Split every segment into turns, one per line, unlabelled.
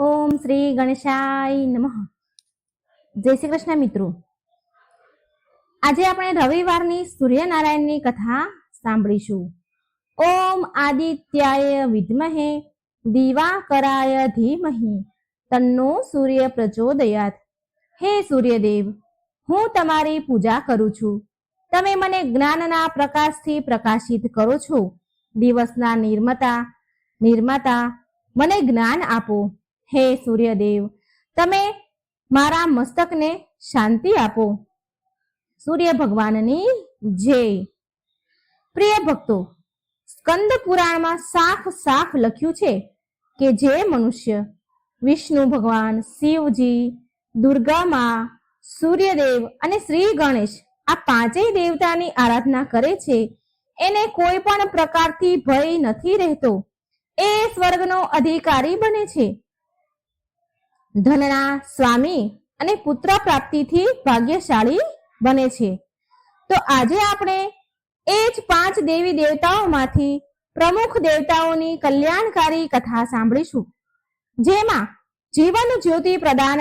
ઓમ શ્રી ગણેશાય નમઃ. જય શ્રી કૃષ્ણ મિત્રો. આજે આપણે રવિવારની સૂર્યનારાયણની કથા સાંભળીશું. ઓમ આદિત્યાય વિદ્મહે દિવાકરાય ધીમહિ તન્નો સૂર્ય પ્રચોદયાત. હે સૂર્યદેવ, હું તમારી પૂજા કરું છું. તમે મને જ્ઞાનના પ્રકાશથી પ્રકાશિત કરો છો. દિવસના નિર્માતા મને જ્ઞાન આપો. હે સૂર્યદેવ, તમે મારા મસ્તકને શાંતિ આપો. સૂર્ય ભગવાનની જય. પ્રિય ભક્તો, સ્કંદ પુરાણમાં સાફ લખ્યું છે કે જે મનુષ્ય વિષ્ણુ ભગવાન, શિવજી, દુર્ગા માં, સૂર્યદેવ અને શ્રી ગણેશ આ પાંચેય દેવતાની આરાધના કરે છે એને કોઈ પણ પ્રકારથી ભય નથી રહેતો. એ સ્વર્ગનો અધિકારી બને છે. ધનના સ્વામી અને પુત્ર પ્રાપ્તિથી ભાગ્યશાળી બને છે. તો આજે આપણે એ જ 5 દેવી દેવતાઓમાંથી પ્રમુખ દેવતાઓની કલ્યાણકારી કથા સાંભળીશું, જેમાં જીવન જ્યોતિ પ્રદાન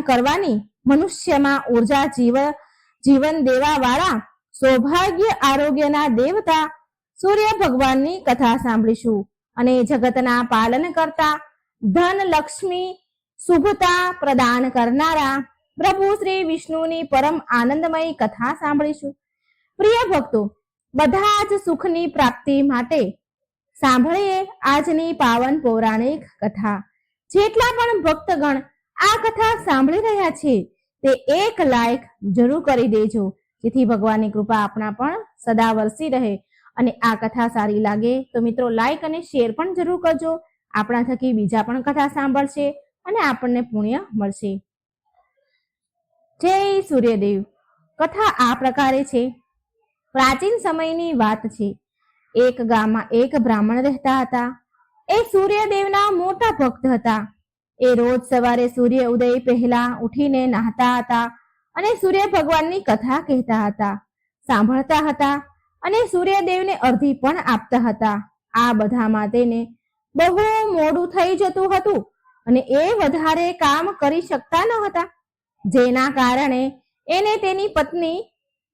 કરવાની, મનુષ્યમાં ઉર્જા જીવન દેવા વાળા સૌભાગ્ય આરોગ્યના દેવતા સૂર્ય ભગવાનની કથા સાંભળીશું અને જગતના પાલન કરતા, ધન લક્ષ્મી શુભતા પ્રદાન કરનારા પ્રભુ શ્રી વિષ્ણુની પરમ આનંદમય કથા સાંભળીશું. પ્રિય ભક્તો, બધા જ સુખની પ્રાપ્તિ માટે સાંભળીએ આજની પાવન પૌરાણિક કથા. જેટલા પણ ભક્તગણ આ કથા સાંભળી રહ્યા છે તે એક લાઈક જરૂર કરી દેજો, જેથી ભગવાનની કૃપા આપણા પણ સદા વરસી રહે. અને આ કથા સારી લાગે તો મિત્રો લાઈક અને શેર પણ જરૂર કરજો. આપણા થકી બીજા પણ કથા સાંભળશે અને આપણને પુણ્ય મળશે. જય સૂર્યદેવ. કથા આ પ્રકારે છે. પ્રાચીન સમયની વાત છે. એક ગામમાં એક બ્રાહ્મણ રહેતા હતા. એ સૂર્યદેવના મોટા ભક્ત હતા. એ રોજ સવારે સૂર્ય ઉદય પહેલા ઉઠીને નહાતા હતા અને સૂર્ય ભગવાનની કથા કહેતા હતા, સાંભળતા હતા અને સૂર્યદેવને અર્ધી પણ આપતા હતા. આ બધામાં તેને બહુ મોડું થઈ જતું હતું અને એ વધારે કામ કરી શકતા ન હતા, જેના કારણે એને તેની પત્ની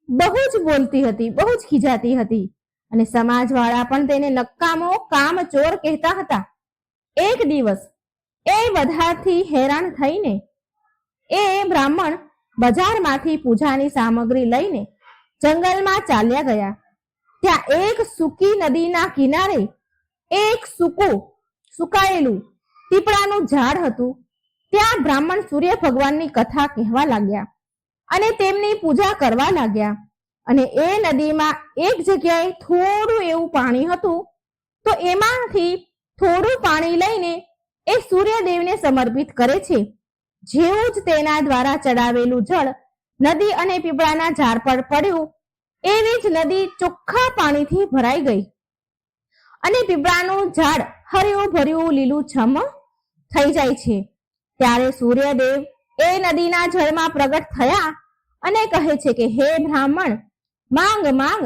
બહુ જ બોલતી હતી, બહુ જ ખીજાતી હતી અને સમાજવાળા પણ તેને નકામો કામચોર કહેતા હતા. એક દિવસ એ વધારથી હેરાન થઈને એ બ્રાહ્મણ બજારમાંથી પૂજાની સામગ્રી લઈને જંગલમાં ચાલ્યા ગયા. ત્યાં એક સૂકી નદીના કિનારે એક સુકાયેલું પીપળાનું ઝાડ હતું. ત્યાં બ્રાહ્મણ સૂર્ય ભગવાનની કથા કહેવા લાગ્યા અને તેમની પૂજા કરવા લાગ્યા. અને એ નદીમાં એક જગ્યાએ થોડું એવું પાણી હતું, તો એમાંથી થોડું પાણી લઈને એ સૂર્યદેવને સમર્પિત કરે છે. જેવું જ તેના દ્વારા ચડાવેલું જળ નદી અને પીપળાના ઝાડ પર પડ્યું, એવી જ નદી ચોખ્ખા પાણીથી ભરાઈ ગઈ અને પીપળાનું ઝાડ હર્યું ભર્યું લીલું છમ થઈ જાય છે. ત્યારે સૂર્યદેવ એ નદીના જળમાં પ્રગટ થયા અને કહે છે કે હે બ્રાહ્મણ, માંગ,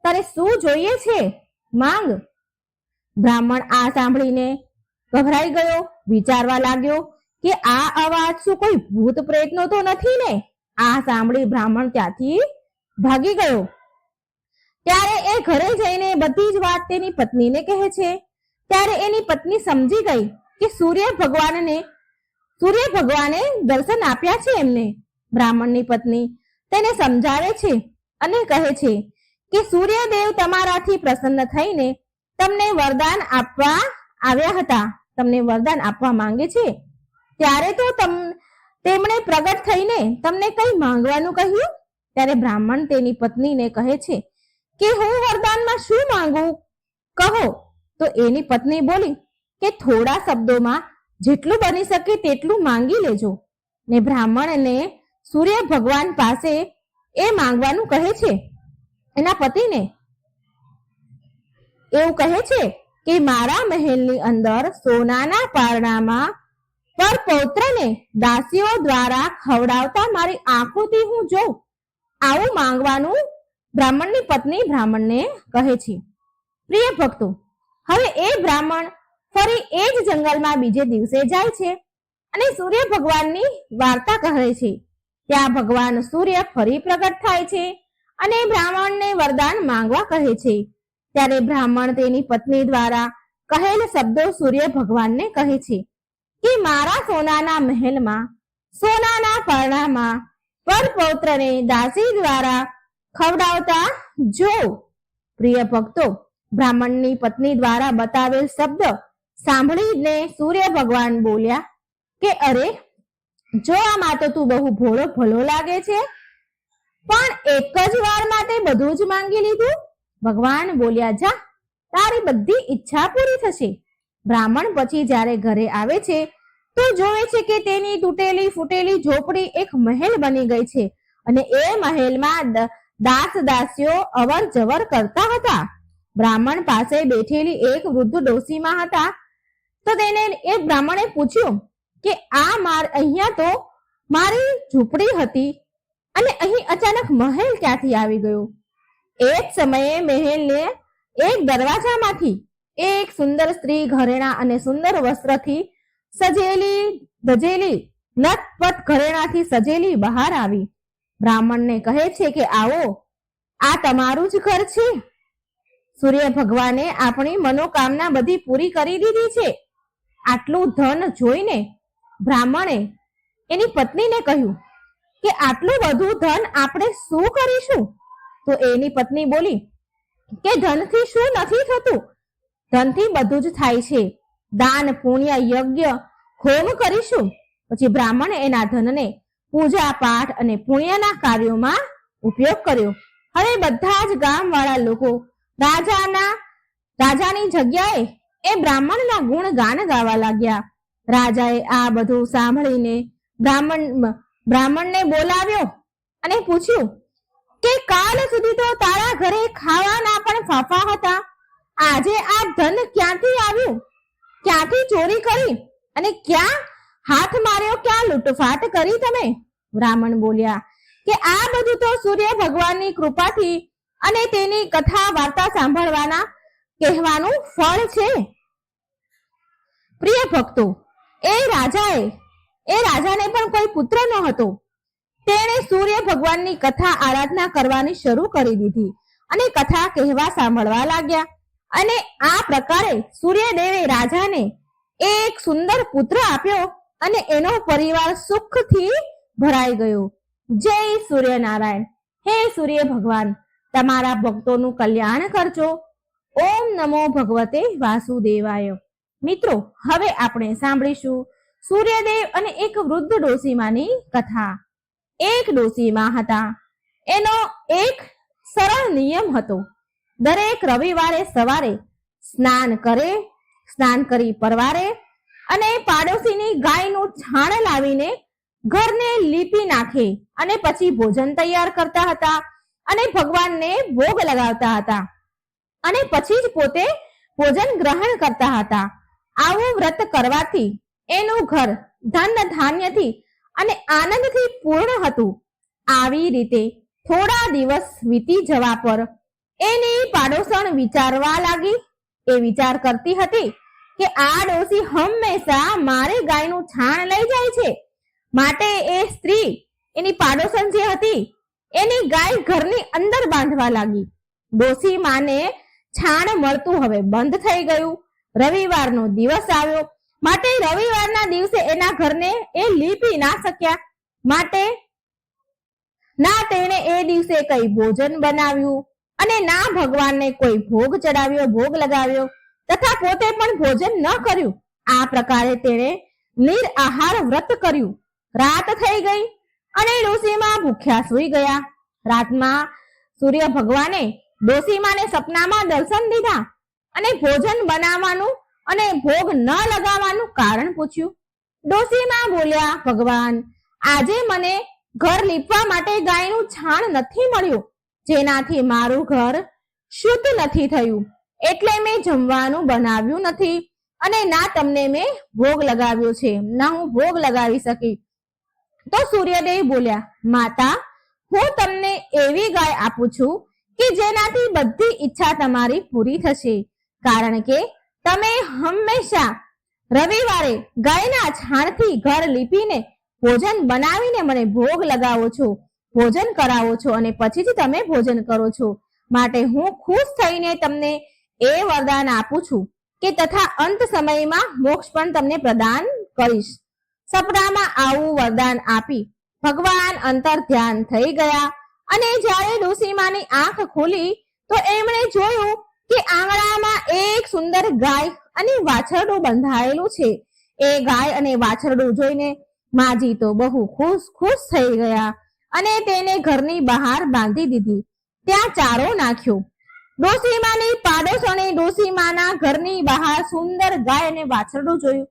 તને શું જોઈએ છે? માંગ. બ્રાહ્મણ આ સાંભળીને ગભરાઈ ગયો. વિચારવા લાગ્યો કે આ અવાજ શું કોઈ ભૂત પ્રેતનો તો નથી ને? આ સાંભળી બ્રાહ્મણ ત્યાંથી ભાગી ગયો. ત્યારે એ ઘરે જઈને બધી જ વાત તેની પત્નીને કહે છે. ત્યારે એની પત્ની સમજી ગઈ કે સૂર્ય ભગવાને દર્શન આપ્યા છે એમને. બ્રાહ્મણની પત્ની તેને સમજાવે છે અને કહે છે કે સૂર્યદેવ તમારાથી પ્રસન્ન થઈને તમને વરદાન આપવા આવ્યા હતા, તમને વરદાન આપવા માંગે છે. ત્યારે તો તેમણે પ્રગટ થઈને તમને કઈ માંગવાનું કહ્યું? ત્યારે બ્રાહ્મણ તેની પત્નીને કહે છે કે હું વરદાનમાં શું માંગુ કહો. તો એની પત્ની બોલી કે થોડા શબ્દોમાં જેટલું બની શકે તેટલું માંગી લેજો. ને બ્રાહ્મણને સૂર્ય ભગવાન પાસે એ માંગવાનું કહે છે. એના પતિને એવું કહે છે કે મારા મહેલની અંદર સોનાના પારણામાં પર પૌત્રને દાસીઓ દ્વારા ખવડાવતા મારી આંખોથી હું જોઉં, આવું માંગવાનું બ્રાહ્મણની પત્ની બ્રાહ્મણને કહે છે. પ્રિય ભક્તો, હવે એ બ્રાહ્મણ ફરી એ જ જંગલમાં બીજે દિવસે જાય છે અને સૂર્ય ભગવાનની વાર્તા કહે છે. ત્યાં ભગવાન સૂર્ય ફરી પ્રગટ થાય છે અને બ્રાહ્મણને વરદાન માંગવા કહે છે. ત્યારે બ્રાહ્મણ તેની પત્ની દ્વારા કહેલ શબ્દો સૂર્ય ભગવાનને કહે છે કે મારા સોનાના મહેલમાં, સોનાના પરણામાં પરપૌત્રને દાસી દ્વારા ખવડાવતા જો. પ્રિય ભક્તો, બ્રાહ્મણની પત્ની દ્વારા બતાવેલ શબ્દ સાંભળીને સૂર્ય ભગવાન બોલ્યા કે અરે, જો આમાં તો તું બહુ ભોળો ભલો લાગે છે, પણ એક જ વાર માટે બધું જ માંગી લીધું. ભગવાન બોલ્યા, જા, તારી બધી ઈચ્છા પૂરી થશે. બ્રાહ્મણ પછી જ્યારે ઘરે આવે છે તો જોવે છે કે તેની તૂટેલી ફૂટેલી ઝોપડી એક મહેલ બની ગઈ છે અને એ મહેલમાં દાસ દાસીઓ અવર જવર કરતા હતા. બ્રાહ્મણ પાસે બેઠેલી એક વૃદ્ધ ડોસીમાં હતા તો તેને એ બ્રાહ્મણે પૂછ્યું કે અહીંયા તો મારી ઝૂંપડી હતી અને અહીં અચાનક મહેલ ક્યાંથી આવી ગયો? એ જ સમયે મહેલને એક દરવાજામાંથી એક સુંદર સ્ત્રી ઘરેણા અને સુંદર વસ્ત્રથી સજેલી ધજેલી લથપથ ઘરેણાથી સજેલી બહાર આવી. બ્રાહ્મણને કહે છે કે આવો, આ તમારું જ ઘર છે. સૂર્ય ભગવાને આપણી મનોકામના બધી પૂરી કરી દીધી છે. આટલું ધન જોઈને બ્રાહ્મણે એની પત્નીને કહ્યું કે આટલું બધું ધન આપણે શું કરીશું? તો એની પત્ની બોલી કે ધનથી શું નથી થતું, ધનથી બધું જ થાય છે. દાન, પુણ્ય, યજ્ઞ, હોમ કરીશું. પછી બ્રાહ્મણે એના ધનને પૂજા પાઠ અને પુણ્યના કાર્યોમાં ઉપયોગ કર્યો. હવે બધા જ ગામવાળા લોકો રાજાની જગ્યાએ એ બ્રાહ્મણના ગુણ ગાન ગાવા લાગ્યા. રાજાએ આ બધું સાંભળીને બ્રાહ્મણને બોલાવ્યો અને પૂછ્યું કે કાલ સુધી તો તારા ઘરે ખાવાના પણ ફાફા હતા, આજે આ ધન ક્યાંથી આવ્યું? ક્યાંથી ચોરી કરી અને ક્યાં હાથ માર્યો, ક્યાં લૂંટફાટ કરી તમે? બ્રાહ્મણ બોલ્યા કે આ બધું તો સૂર્ય ભગવાનની કૃપાથી અને તેની કથા વાર્તા સાંભળવાના કહેવાનું ફળ છે. પ્રિય ભક્તો, એ રાજાને પણ કોઈ પુત્ર ન હતો. તેણે સૂર્ય ભગવાનની કથા આરાધના કરવાની શરૂ કરી દીધી અને કથા કહેવા સાંભળવા લાગ્યા. અને આ પ્રકારે સૂર્યદેવે રાજાને એક સુંદર પુત્ર આપ્યો અને એનો પરિવાર સુખથી ભરાઈ ગયો. જય સૂર્યનારાયણ. હે સૂર્ય ભગવાન, તમારા ભક્તોનું કલ્યાણ કરજો. ઓમ નમો ભગવતે વાસુદેવાય. મિત્રો, હવે આપણે સાંભળીશું સૂર્યદેવ અને એક વૃદ્ધ ડોસીમાની કથા. એક ડોસીમાં હતા. એનો એક સરળ નિયમ હતો. દરેક રવિવારે સવારે સ્નાન કરી પરવારે અને પાડોશીની ગાયનું છાણ લાવીને ઘરને લીપી નાખે અને પછી ભોજન તૈયાર કરતા હતા અને ભગવાનને ભોગ લગાવતા હતા અને પછી જ પોતે ભોજન ગ્રહણ કરતા હતા. આવું વ્રત કરવાથી એનું ઘર ધન ધાન્યથી અને આનંદથી પૂર્ણ હતું. આવી રીતે થોડા દિવસ વીતી જવા પર એની પાડોશણ વિચારવા લાગી. એ વિચાર કરતી હતી કે આ ડોસી હંમેશા મારી ગાયનું છાણ લઈ જાય છે, માટે એ સ્ત્રી એની પાડોશણ જે હતી એની ગાય ઘરની અંદર બાંધવા લાગી. ડોસી માને છાણ મળતું હવે બંધ થઈ ગયું. રવિવારનો દિવસ આવ્યો, માટે રવિવારના દિવસે એના ઘરને એ લીપી ના શક્યા. માટે ના તેણે એ દિવસે કઈ ભોજન બનાવ્યું અને ના ભગવાનને કોઈ ભોગ ચડાવ્યો, ભોગ લગાવ્યો તથા પોતે પણ ભોજન ન કર્યું. આ પ્રકારે તેણે નિરાહાર વ્રત કર્યું. રાત થઈ ગઈ અને ડોસીમા ભૂખ્યા સૂઈ ગયા. રાતમાં સૂર્ય ભગવાને ડોસીમાને સપનામાં દર્શન દીધા અને ભોજન બનાવવાનું અને ભોગ ન લગાવવાનું કારણ પૂછ્યું. ડોસીમા બોલ્યા, ભગવાન, આજે મને ઘર લીપવા માટે ગાયનું છાણ નથી મળ્યું, જેનાથી મારું ઘર શુદ્ધ નથી થયું, એટલે મેં જમવાનું બનાવ્યું નથી અને ના તમને મેં ભોગ લગાવ્યો છે, ના હું ભોગ લગાવી શકી. તો સૂર્યદેવ બોલ્યા, માતા, હું તમને એવી ગાય આપું છું કે જેનાથી બધી ઈચ્છા તમારી પૂરી થશે, કારણ કે તમે હંમેશા રવિવારે ગાયના છાણથી ઘર લીપીને ભોજન બનાવીને મને ભોગ લગાવો છો, ભોજન કરાવો છો અને પછી જ તમે ભોજન કરો છો. માટે હું ખુશ થઈને તમને એ વરદાન આપું છું કે તથા અંત સમયમાં મોક્ષ પણ તમને પ્રદાન કરીશ. સપનામાં આવું વરદાન આપી ભગવાન અંતર ધ્યાન થઈ ગયા અને જ્યારે ડોસીમાની આંખ ખુલી તો એમણે જોયું કે આંગણામાં એક સુંદર ગાય અને વાછરડું બંધાયેલું છે. એ ગાય અને વાછરડું જોઈને માજી તો બહુ ખુશ થઈ ગયા અને તેને ઘરની બહાર બાંધી દીધી, ત્યાં ચારો નાખ્યો. ડોસીમાની પાડોશણે ડોસીમાના ઘરની બહાર સુંદર ગાય અને વાછરડું જોયું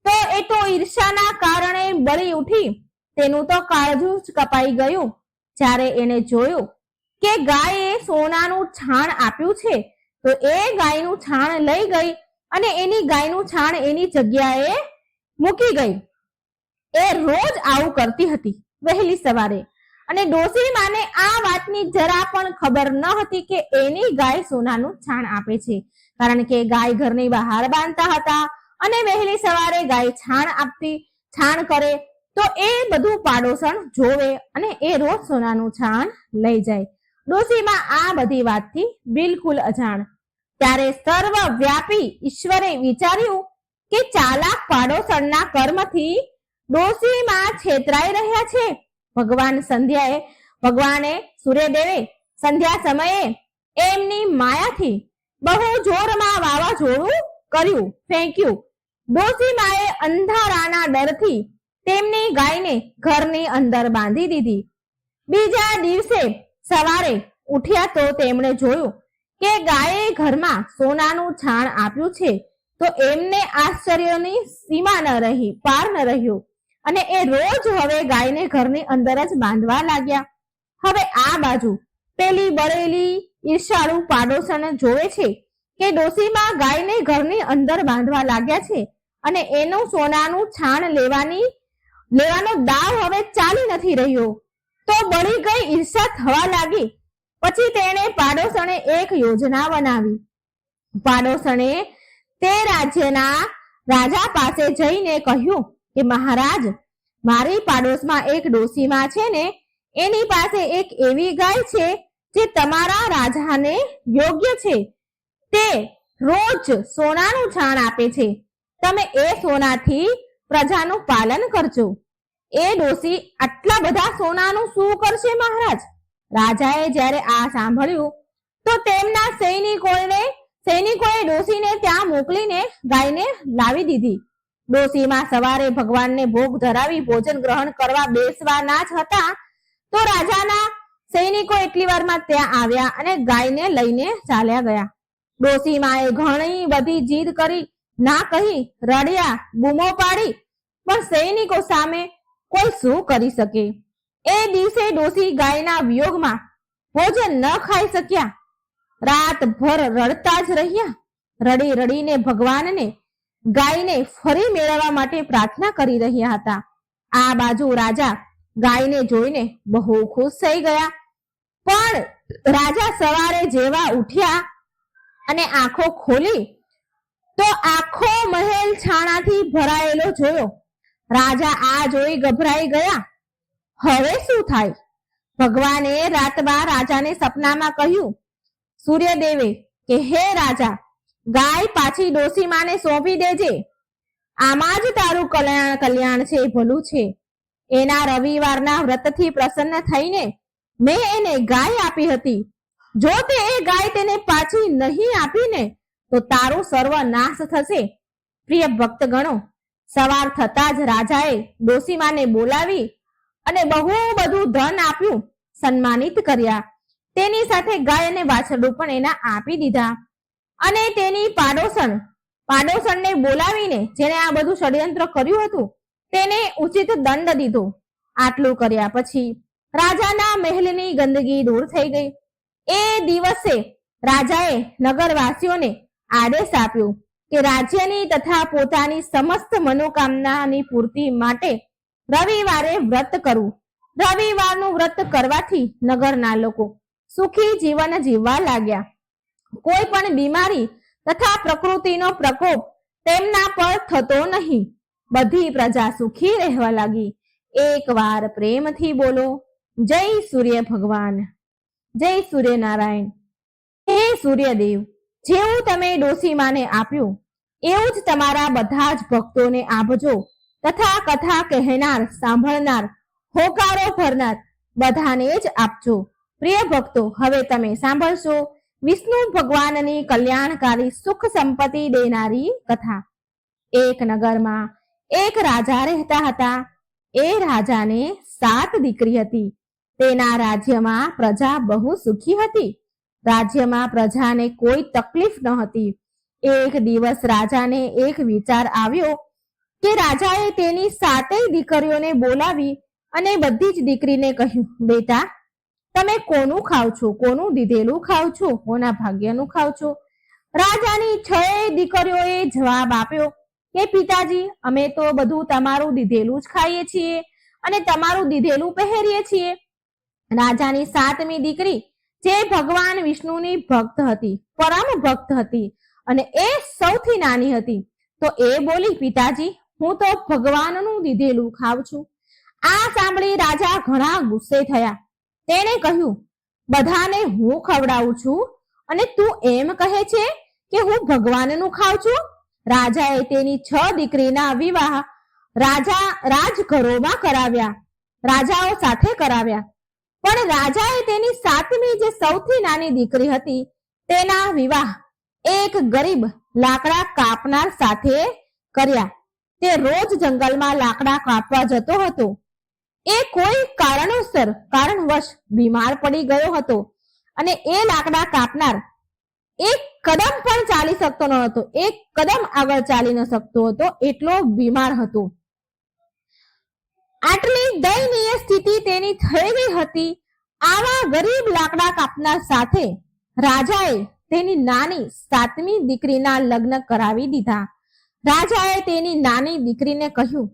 તો એ તો ઈર્ષાના કારણે બળી ઉઠી. તેનું તો કાળજું જ કપાઈ ગયું. જ્યારે એને જોયું કે ગાયે સોનાનું છાણ આપ્યું છે તો એ ગાયનું છાણ લઈ ગઈ અને એની ગાયનું છાણ એની જગ્યાએ મૂકી ગઈ. એ રોજ આવું કરતી હતી વહેલી સવારે અને ડોસીમાને આ વાતની જરા પણ ખબર ન હતી કે એની ગાય સોનાનું છાણ આપે છે, કારણ કે ગાય ઘરની બહાર બાંધતા હતા અને વહેલી સવારે ગાય છાણ કરે તો એ બધું પાડોશણ જોવે અને એ રોજ સોનાનું છાણ લઈ જાય. ડોસીમા આ બધી વાતથી બિલકુલ અજાણ. ત્યારે સર્વવ્યાપી ઈશ્વરે વિચાર્યું કે ચાલાક પાડોશણના કર્મથી ડોસીમા છેતરાઈ રહ્યા છે. ભગવાને સૂર્યદેવે સંધ્યા સમયે એમની માયાથી બહુ જોરમાં વાવાઝોડું કર્યું, ફેંક્યું. ડોસીમાએ અંધારાના ડરથી તેમની ગાયને ઘરની અંદર બાંધી દીધી. બીજા દિવસે સવારે ઉઠ્યા તો તેમણે જોયું કે ગાયે ઘરમાં સોનાનું છાણ આપ્યું છે તો એમને આશ્ચર્યની સીમા પાર ન રહ્યું અને એ રોજ હવે ગાયને ઘરની અંદર જ બાંધવા લાગ્યા. હવે આ બાજુ પેલી બળેલી ઈર્ષાળુ પાડોશણ જોવે છે કે ડોસીમાં ગાયને ઘરની અંદર બાંધવા લાગ્યા છે અને એનું સોનાનું છાણ લેવાનો દાવ હવે ચાલી નથી રહ્યો તો બળી ગઈ ઈર્ષા થવા લાગી. પછી તેણે પાડોશણે એક યોજના બનાવી. પાડોશણે તે રાજ્યના રાજા પાસે જઈને કહ્યું કે મહારાજ, મારી પાડોશમાં એક ડોસીમા છે ને, એની પાસે એક એવી ગાય છે જે તમારા રાજાને યોગ્ય છે. તે રોજ સોનાનું છાણ આપે છે. તમે એ સોનાથી પ્રજાનું પાલન કરજો. એ ડોસી આટલા બધા સોનાનું શું કરશે મહારાજ? રાજાએ જ્યારે આ સાંભળ્યું તો તેમના સૈનિકોએ ડોસીને ત્યાં મોકલીને ગાયને લાવી દીધી. ડોસીમાં સવારે ભગવાનને ભોગ ધરાવી ભોજન ગ્રહણ કરવા બેસવાના જ હતા તો રાજાના સૈનિકો એટલી વારમાં ત્યાં આવ્યા અને ગાયને લઈને ચાલ્યા ગયા. ડોસીમાએ ઘણી બધી જીદ કરી, ના કહી, રડ્યા, બૂમો પાડી, પણ સૈનિકો સામે કોઈ શું કરી શકે? એ દિવસે ડોસી ગાયના વિયોગમાં ભોજન ન ખાઈ શક્યા. રાતભર રડતા જ રહ્યા. રડી રડીને ભગવાનને ગાયને ફરી મેળવવા માટે પ્રાર્થના કરી રહ્યા હતા. આ બાજુ રાજા ગાયને જોઈને બહુ ખુશ થઈ ગયા. પણ રાજા સવારે જેવા ઉઠ્યા અને આંખો ખોલી તો આખો મહેલ છાણાથી ભરાયેલો જોયો. રાજા આ જોઈ ગભરાઈ ગયા. હવે શું થાય? ભગવાને રાતમાં રાજાને સપનામાં કહ્યું, સૂર્યદેવે કે હે રાજા, ગાય પાછી ડોસીમાને સોંપી દેજે. આમાં જ તારું કલ્યાણ છે, ભલું છે. એના રવિવારના વ્રતથી પ્રસન્ન થઈને મેં એને ગાય આપી હતી. જો તે એ ગાય તેને પાછી નહીં આપીને તો તારું સર્વનાશ થશે. પ્રિય ભક્તગણો, સવાર થતા જ રાજાએ ડોસીમાને બોલાવી અને બહુ બધું ધન આપ્યું, સન્માનિત કર્યા. તેની સાથે ગાય અને વાછરડું પણ એના આપી દીધા અને તેની પાડોશણને બોલાવીને જેને આ બધું ષડયંત્ર કર્યું હતું તેને ઉચિત દંડ દીધો. આટલું કર્યા પછી રાજાના મહેલની ગંદકી દૂર થઈ ગઈ. એ દિવસે રાજાએ નગરવાસીઓને આદેશ આપ્યો કે રાજ્યની તથા પોતાની સમસ્ત મનોકામનાની પૂર્તિ માટે રવિવારે વ્રત કરવું. રવિવારનું વ્રત કરવાથી નગરના લોકો સુખી જીવન જીવવા લાગ્યા. કોઈ પણ બીમારી તથા પ્રકૃતિનો પ્રકોપ તેમના પર થતો નહીં. બધી પ્રજા સુખી રહેવા લાગી. એકવાર પ્રેમથી બોલો, જય સૂર્ય ભગવાન, જય સૂર્યનારાયણ. હે સૂર્યદેવ, જેવું તમે ડોસીમાને આપ્યું એવું જ તમારા બધા જ ભક્તોને આપજો તથા કથા કહેનાર, સાંભળનાર, હોકારો ભરનાર બધાને જ આપજો. પ્રિય ભક્તો, હવે તમે સાંભળશો વિષ્ણુ ભગવાનની કલ્યાણકારી સુખ સંપત્તિ દેનારી કથા. એક નગરમાં એક રાજા રહેતા હતા. એ રાજાને 7 દીકરી હતી. તેના રાજ્યમાં પ્રજા બહુ સુખી હતી. રાજ્યમાં પ્રજાને કોઈ તકલીફ ન હતી. એક દિવસ રાજાને એક વિચાર આવ્યો કે રાજાએ તેની 7 દીકરીઓને બોલાવી અને બધી જ દીકરીને કહ્યું, બેટા, તમે કોનું ખાવ છો? કોનું દીધેલું ખાવ છો? કોના ભાગ્યનું ખાવ છો? રાજાની 6 દીકરીઓએ જવાબ આપ્યો કે પિતાજી, અમે તો બધું તમારું દીધેલું જ ખાઈએ છીએ અને તમારું દીધેલું પહેરીએ છીએ. રાજાની 7મી દીકરી, જે ભગવાન વિષ્ણુની ભક્ત હતી, પરમ ભક્ત હતી અને એ સૌથી નાની હતી, તો એ બોલી, પિતાજી, હું તો ભગવાનનું દીધેલું ખાઉં છું. આ સાંભળી રાજા ઘણા ગુસ્સે થયા. તેણે કહ્યું, બધાને હું ખવડાવું છું અને તું એમ કહે છે કે હું ભગવાનનું ખાઉં છું? રાજાએ તેની 6 દીકરીના વિવાહ રાજઘરોમાં કરાવ્યા, રાજાઓ સાથે કરાવ્યા. પણ રાજાએ તેની 7મી, જે સૌથી નાની દીકરી હતી, તેના વિવાહ એક ગરીબ લાકડા કાપનાર સાથે કર્યા. તે રોજ જંગલમાં લાકડા કાપવા જતો હતો. એ કોઈ કારણવશ બીમાર પડી ગયો હતો અને એ લાકડા કાપનાર એક કદમ પણ ચાલી શકતો ન હતો. એક કદમ આગળ ચાલી ન શકતો હતો, એટલો બીમાર હતો. આટલી દયનીય સ્થિતિ તેની થઈ ગઈ હતી. આવા ગરીબ લાકડા કાપનાર સાથે રાજાએ તેની નાની 7મી દીકરીના લગ્ન કરાવી દીધા. રાજાએ તેની નાની દીકરીને કહ્યું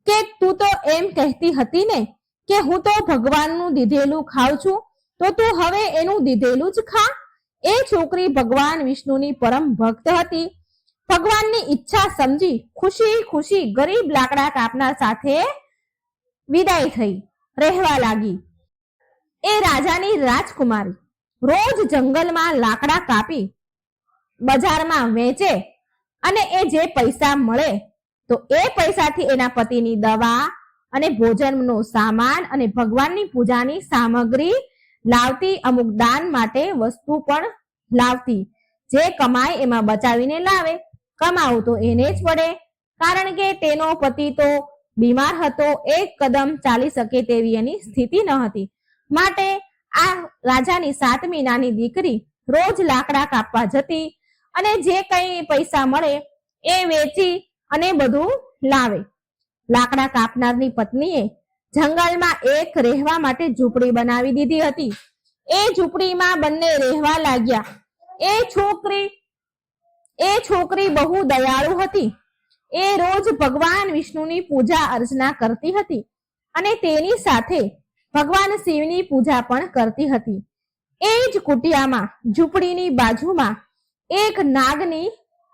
કે તું તો એમ કહેતી હતી ને કે હું તો ભગવાનનું દીધેલું ખાઉં છું, તો તું હવે એનું દીધેલું જ ખા. એ છોકરી ભગવાન વિષ્ણુની પરમ ભક્ત હતી. ભગવાનની ઈચ્છા સમજી ખુશી ખુશી ગરીબ લાકડા કાપનાર સાથે વિદાય થઈ રહેવા લાગી. એ રાજાની રાજકુમારી રોજ જંગલમાં લાકડા કાપી બજારમાં વેચે અને એ જે પૈસા મળે તો એ પૈસાથી એના પતિની દવા અને ભોજનનો સામાન અને ભગવાનની પૂજાની સામગ્રી લાવતી. અમુક દાન માટે વસ્તુ પણ લાવતી. જે કમાય એમાં બચાવીને લાવે. કમાવું તો એને જ પડે, કારણ કે તેનો પતિ તો બીમાર હતો. એક કદમ ચાલી શકે તેવી એની સ્થિતિ ન હતી. માટે આ રાજાની 7મી નાની દીકરી રોજ લાકડા કાપવા જતી અને જે કંઈ પૈસા મળે એ વેચી અને બધું લાવે. લાકડા કાપનારની પત્નીએ જંગલમાં એક રહેવા માટે ઝૂંપડી બનાવી દીધી હતી. એ ઝૂંપડીમાં બંને રહેવા લાગ્યા. એ છોકરી બહુ દયાળુ હતી. એ રોજ ભગવાન વિષ્ણુની પૂજા અર્ચના કરતી હતી અને તેની સાથે ભગવાન શિવની પૂજા પણ કરતી હતી. એ જ કુટિયામાં ઝૂંપડીની બાજુમાં એક નાગની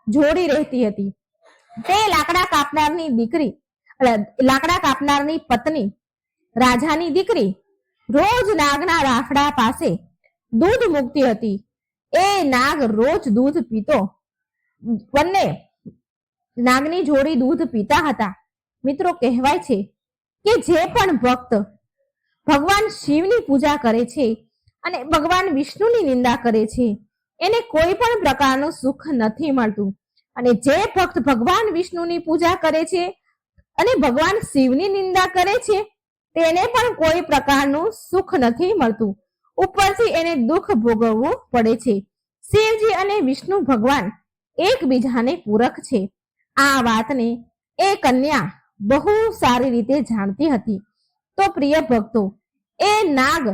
જોડી રહેતી હતી. તે લાકડા કાપનારની પત્ની, રાજાની દીકરી, રોજ નાગના રાફડા પાસે દૂધ મૂકતી હતી. એ નાગ રોજ દૂધ પીતો. બંને નાગની જોડી દૂધ પીતા હતા. મિત્રો, કહેવાય છે કે જે પણ ભક્ત ભગવાન શિવની પૂજા કરે છે અને ભગવાન વિષ્ણુની નિંદા કરે છે એને કોઈ પણ પ્રકારનું સુખ નથી મળતું. અને જે ભક્ત ભગવાન વિષ્ણુની પૂજા કરે છે અને ભગવાન શિવની નિંદા કરે છે તેને પણ કોઈ પ્રકારનું સુખ નથી મળતું. ઉપરથી એને દુઃખ ભોગવવું પડે છે. શિવજી અને વિષ્ણુ ભગવાન એકબીજાને પૂરક છે. આ વાતને એ કન્યા બહુ સારી રીતે જાણતી હતી. તો પ્રિય ભક્તો, એ નાગ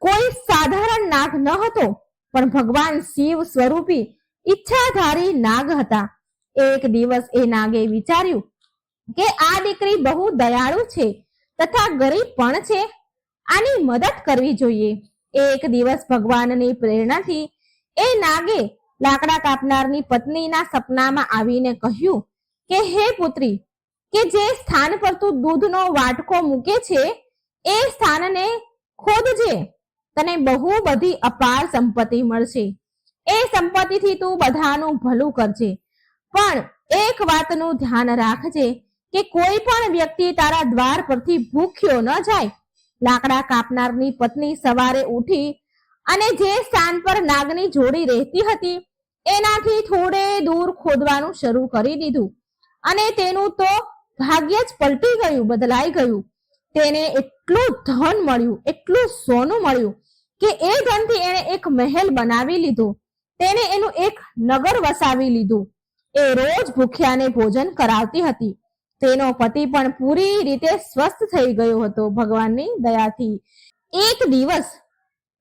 કોઈ સાધારણ નાગ ન હતો, પણ ભગવાન શિવ સ્વરૂપી ઈચ્છાધારી નાગ હતા. એક દિવસ એ નાગે વિચાર્યું કે આ દીકરી બહુ દયાળુ છે તથા ગરીબ પણ છે, આની મદદ કરવી જોઈએ. એક દિવસ ભગવાનની પ્રેરણાથી એ નાગે લાકડા કાપનારની પત્નીના સપનામાં આવીને કહ્યું કે હે પુત્રી, કે જે સ્થાન પર તું દૂધનો વાટકો મૂકે છે એ સ્થાનને ખોદજે, તને બહુ બધી અપાર સંપત્તિ મળશે. એ સંપત્તિથી તું બધાનું ભલું કરજે, પણ એક વાતનું ધ્યાન રાખજે કે કોઈ પણ વ્યક્તિ તારા દ્વાર પરથી ભૂખ્યો ન જાય. લાકડા કાપનારની પત્ની સવારે ઉઠી અને જે સ્થાન પર નાગની જોડી રહેતી હતી એનાથી થોડે દૂર ખોદવાનું શરૂ કરી દીધું અને તેનું તો ભાગ્ય જ પલટી ગયું, બદલાઈ ગયું. તેને એટલું ધન મળ્યું, એટલું સોનું મળ્યું કે એ ધનથી એણે એક મહેલ બનાવી લીધો. તેને એનું એક નગર વસાવી લીધું. એ રોજ ભૂખ્યાને ભોજન કરાવતી હતી. તેનો પતિ પણ પૂરી રીતે સ્વસ્થ થઈ ગયો હતો ભગવાનની દયાથી. એક દિવસ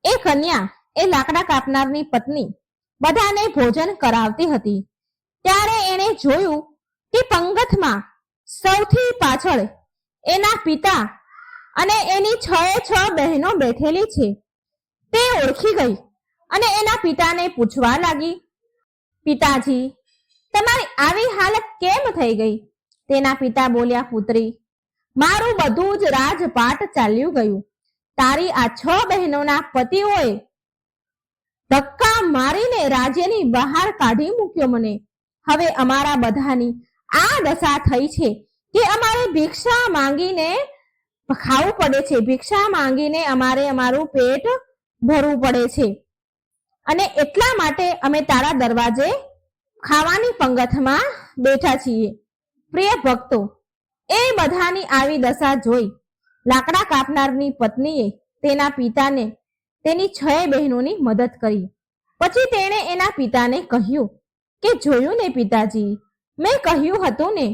એ કન્યા, એ લાકડા કાપનારની પત્ની બધાને ભોજન કરાવતી હતી. ત્યારે એણે જોયું કે પંગતમાં સૌથી પાછળ એના પિતા અને એની 6 બહેનો બેઠેલી છે. તે ઓળખી ગઈ અને એના પિતાને પૂછવા લાગી, પિતાજી, તમારી આવી હાલત કેમ થઈ ગઈ? તેના પિતા બોલ્યા, પુત્રી, મારું બધું જ રાજપાટ ચાલ્યું ગયું. તારી આ 6 બહેનોના પતિઓએ ધક્કા મારીને રાજ્યની બહાર કાઢી મૂક્યો મને. હવે અમારા બધાની આ દશા થઈ છે કે અમારે ભિક્ષા માંગીને ખાવું પડે છે, ભિક્ષા માંગીને અમારે અમારું પેટ ભરવું પડે છે અને એટલા માટે અમે તારા દરવાજે ખાવાની પંગતમાં બેઠા છીએ. પ્રિય ભક્તો, એ બધાની આવી દશા જોઈ લાકડા કાપનારની પત્નીએ તેના પિતાને તેની 6 બહેનોની મદદ કરી. પછી તેણે એના પિતાને કહ્યું કે જોયું ને પિતાજી, મેં કહ્યું હતું ને,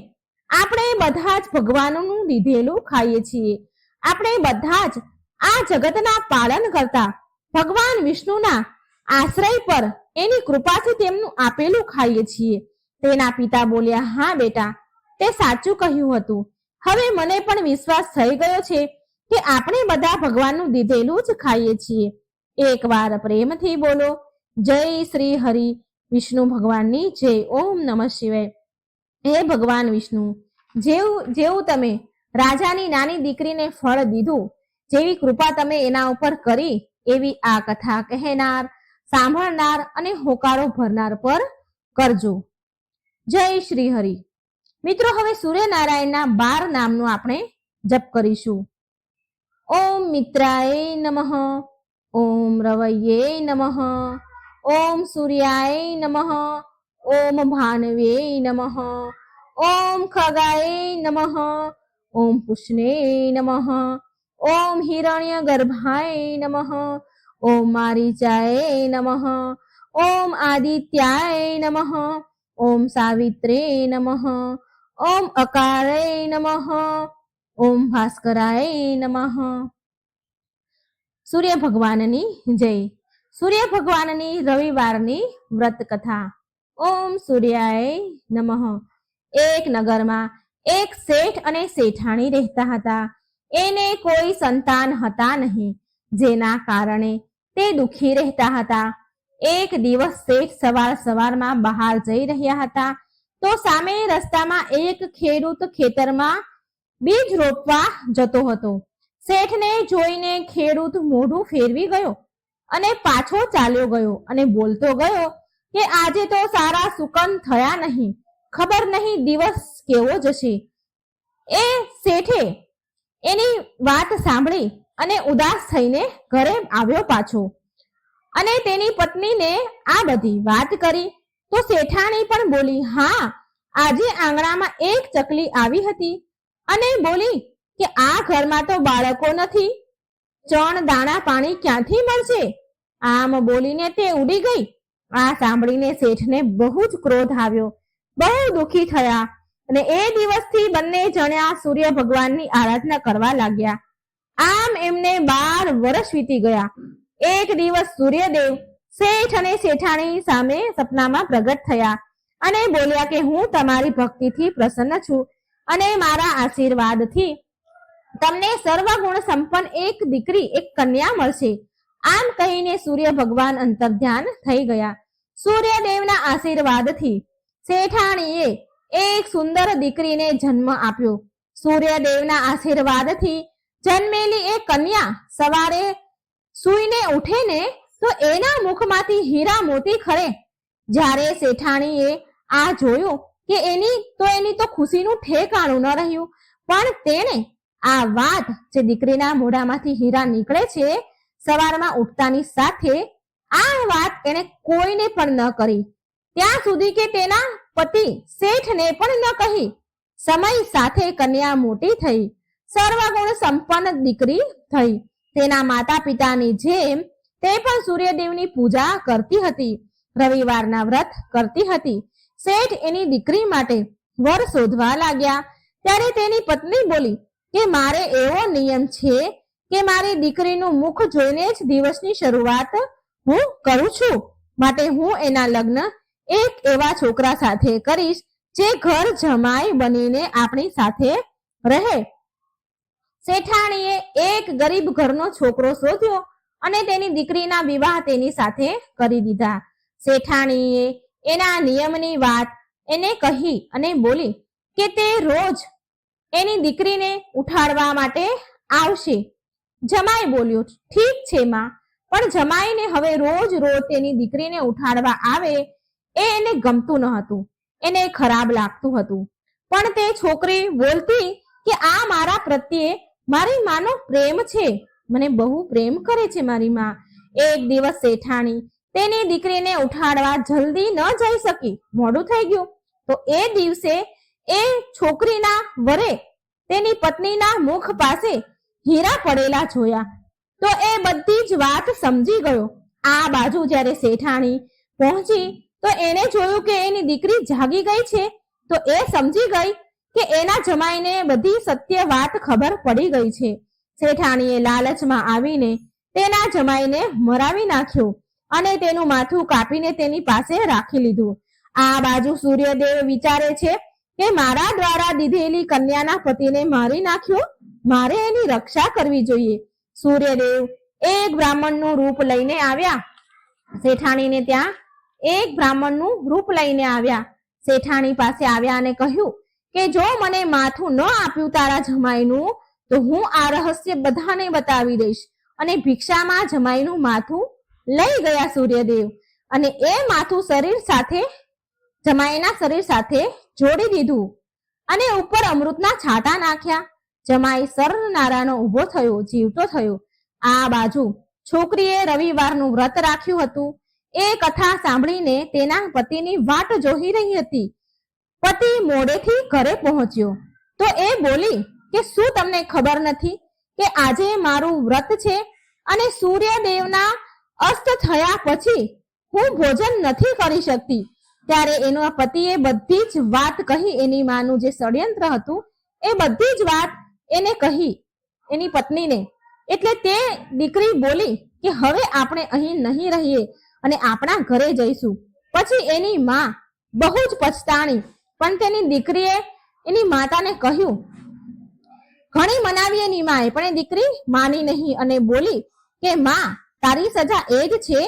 આપણે બધા જ ભગવાનનું લીધેલું ખાઈએ છીએ. આપણે બધા જ આ જગતના પાલન કરતા ભગવાન વિષ્ણુના આશ્રય પર એની કૃપાથી તેમનું આપેલું ખાઈએ છીએ. તેના પિતા બોલ્યા, હા બેટા, તે સાચું કહ્યું હતું. હવે મને પણ વિશ્વાસ થઈ ગયો છે કે આપણે બધા ભગવાનનું દીધેલું જ ખાઈએ છીએ. એકવાર પ્રેમથી બોલો, જય શ્રી હરિ વિષ્ણુ ભગવાનની જય. ઓમ નમઃ શિવાય. હે ભગવાન વિષ્ણુ, જેવું તમે રાજાની નાની દીકરીને ફળ દીધું, જેવી કૃપા તમે એના ઉપર કરી, એવી આ કથા કહેનાર, સાંભળનાર અને હોકારો ભરનાર પર કરજો. જય શ્રી હરિ. મિત્રો, હવે સૂર્યનારાયણના 12 નામનું આપણે જપ કરીશું. ઓમ મિત્રાય નમઃ, ઓમ રવૈયે નમઃ, ઓમ સૂર્યાય નમઃ, ઓમ ભાનવે નમઃ, ઓમ ખગાય નમઃ, ઓમ પુષ્ણે નમઃ, ઓમ હિરણ્ય ગર્ભાય નમઃ, ઓમ મારીચાય નમઃ, ઓમ આદિત્યાય નમઃ, ઓમ સાવિત્રે નમઃ, ઓમ અકારે નમઃ, ઓમ ભાસ્કરાય નમઃ. સૂર્ય ભગવાનની જય. સૂર્ય ભગવાનની રવિવારની વ્રત કથા. ઓમ સૂર્યાય નમઃ. એક નગરમાં એક શેઠ અને શેઠાણી રહેતા હતા. એને કોઈ સંતાન હતા નહીં, જેના કારણે તે દુઃખી રહેતા હતા. એક દિવસ શેઠ સવારમાં બહાર જઈ રહ્યા હતા તો સામે રસ્તામાં એક ખેડૂત ખેતરમાં બીજ રોપવા જતો હતો. શેઠને જોઈને ખેડૂત મોઢું ફેરવી ગયો અને પાછો ચાલ્યો ગયો અને બોલતો ગયો કે આજે તો સારા સુકન થયા નહીં, ખબર નહીં દિવસ કેવો જશે. એ શેઠે એની વાત સાંભળી અને ઉદાસ થઈને ઘરે આવ્યો પાછો અને તેની પત્નીને આ બધી વાત કરી તો શેઠાણી પણ બોલી, હા, આજે આંગણામાં એક ચકલી આવી હતી અને બોલી કે આ ઘરમાં તો બાળકો નથી, ચણ દાણા પાણી ક્યાંથી મળશે? આમ બોલીને તે ઉડી ગઈ. આ સાંભળીને શેઠને બહુ જ ક્રોધ આવ્યો, બહુ દુઃખી થયા અને એ દિવસથી બંને જણા સૂર્ય ભગવાનની આરાધના કરવા લાગ્યા. આમ એમને 12 વર્ષ વીતી ગયા. એક દિવસ સૂર્યદેવ શેઠ અને શેઠાણી સામે સપનામાં પ્રગટ થયા અને બોલ્યા કે હું તમારી ભક્તિથી પ્રસન્ન છું અને મારા આશીર્વાદથી તમને સર્વગુણ સંપન્ન એક દીકરી, એક કન્યા મળશે. આમ કહીને સૂર્ય ભગવાન અંતર્ધ્યાન થઈ ગયા. સૂર્યદેવના આશીર્વાદથી શેઠાણીએ એક સુંદર દીકરીને જન્મ આપ્યો. સૂર્યદેવના આશીર્વાદથી જન્મેલી એ કન્યા સવારે સૂઈને ઉઠે ને તો એના મુખમાંથી હીરા મોતી ખરે. જ્યારે શેઠાણીએ આ જોયું કે એની તો ખુશીનું ઠેકાણું ન રહ્યું. પણ તેણે આ વાત જે દીકરીના મોઢામાંથી હીરા નીકળે છે સવારમાં ઉઠતાની સાથે આ વાત એને કોઈને પણ ન કરી, ત્યાં સુધી કે તેના પતિ શેઠને પણ ન કહી. સમય સાથે કન્યા મોટી થઈ, સર્વગુણ સંપન્ન દીકરી થઈ. તેના માતા પિતાની જેમ તે પણ સૂર્યદેવની પૂજા કરતી હતી, રવિવારના વ્રત કરતી હતી. શેઠ એની દીકરી માટે વર શોધવા લાગ્યા ત્યારે તેની પત્ની બોલી કે મારે એવો નિયમ છે કે મારી દીકરીનું મુખ જોઈને જ દિવસની શરૂઆત હું કરું છું, માટે હું એના લગ્ન એક એવા છોકરા સાથે કરીશ જે ઘર જમાઈ બનીને આપણી સાથે રહે. શેઠાણીએ એક ગરીબ ઘરનો છોકરો શોધ્યો અને તેની દીકરીના વિવાહ તેની સાથે કરી દીધા. શેઠાણીએ એના નિયમની વાત એને કહી અને બોલી કે તે રોજ એની દીકરીને ઉઠાડવા માટે આવશે. જમાઈ બોલ્યો, ઠીક છે માં, પણ જમાઈને હવે રોજ તેની દીકરીને ઉઠાડવા આવે એ એને ગમતું ન હતું, એને ખરાબ લાગતું હતું. પણ તે છોકરી બોલતી કે આ મારા પ્રત્યે મારી માનો પ્રેમ છે, મને બહુ પ્રેમ કરે છે મારી માં. એક દિવસ શેઠાણી તેની દીકરીને ઉઠાડવા જલ્દી ન જઈ શકી, મોડું થઈ ગયું. તો એ દિવસે એ છોકરીના વરે તેની પત્નીના મુખ પાસે હીરા પડેલા જોયા તો એ બધી જ વાત સમજી ગયો. આ બાજુ જ્યારે શેઠાણી પહોંચી તો એને જોયું કે એની દીકરી જાગી ગઈ છે. તો એ સમજી ગઈ કે એના જમાઈને બધી સત્ય વાત ખબર પડી ગઈ છે. શેઠાણીએ લાલચમાં આવીને તેના જમાઈને મરાવી નાખ્યો અને તેનું માથું કાપીને તેની પાસે રાખી લીધું. આ બાજુ સૂર્યદેવ વિચારે છે કે મારા દ્વારા દીધેલી કન્યાના પતિને મારી નાખ્યો, મારે એની રક્ષા કરવી જોઈએ. સૂર્યદેવ એક બ્રાહ્મણનું રૂપ લઈને આવ્યા. શેઠાણીને ત્યાં એક બ્રાહ્મણનું રૂપ લઈને આવ્યા. શેઠાણી પાસે આવ્યા અને કહ્યું કે જો મને માથું ન આપ્યું તારા જમાઈનું તો હું આ રહસ્ય બધાને બતાવી દઈશ. અને ભિક્ષામાં જમાઈનું માથું લઈ ગયા સૂર્યદેવ અને એ માથું જમાઈના શરીર સાથે જોડી દીધું અને ઉપર અમૃતના છાંટા નાખ્યા. જમાઈ સરનારાનો ઊભો થયો, જીવતો થયો. આ બાજુ છોકરીએ રવિવારનું વ્રત રાખ્યું હતું. એ કથા સાંભળીને તેના પતિની વાટ જોઈ રહી હતી. પતિ મોડેથી ઘરે પહોંચ્યો તો એ બોલી કે શું તમને ખબર નથી કે આજે મારું વ્રત છે અને સૂર્યદેવના અસ્ત થયા પછી હું ભોજન નથી કરી શકતી. ત્યારે એના પતિએ બધી જ વાત કહી. એની માનું જે ષડયંત્ર હતું એ બધી જ વાત એને કહી એની પત્નીને. એટલે તે દીકરી બોલી કે હવે આપણે અહીં નહીં રહીએ અને આપણા ઘરે જઈશું. પછી એની માં બહુ જ પછતાણી, પણ તેની દીકરીએ એની માતાને કહ્યું, ઘણી મનાવી એની માએ, પણ એ દીકરી માની નહીં અને બોલી કે માં તારી સજા એ જ છે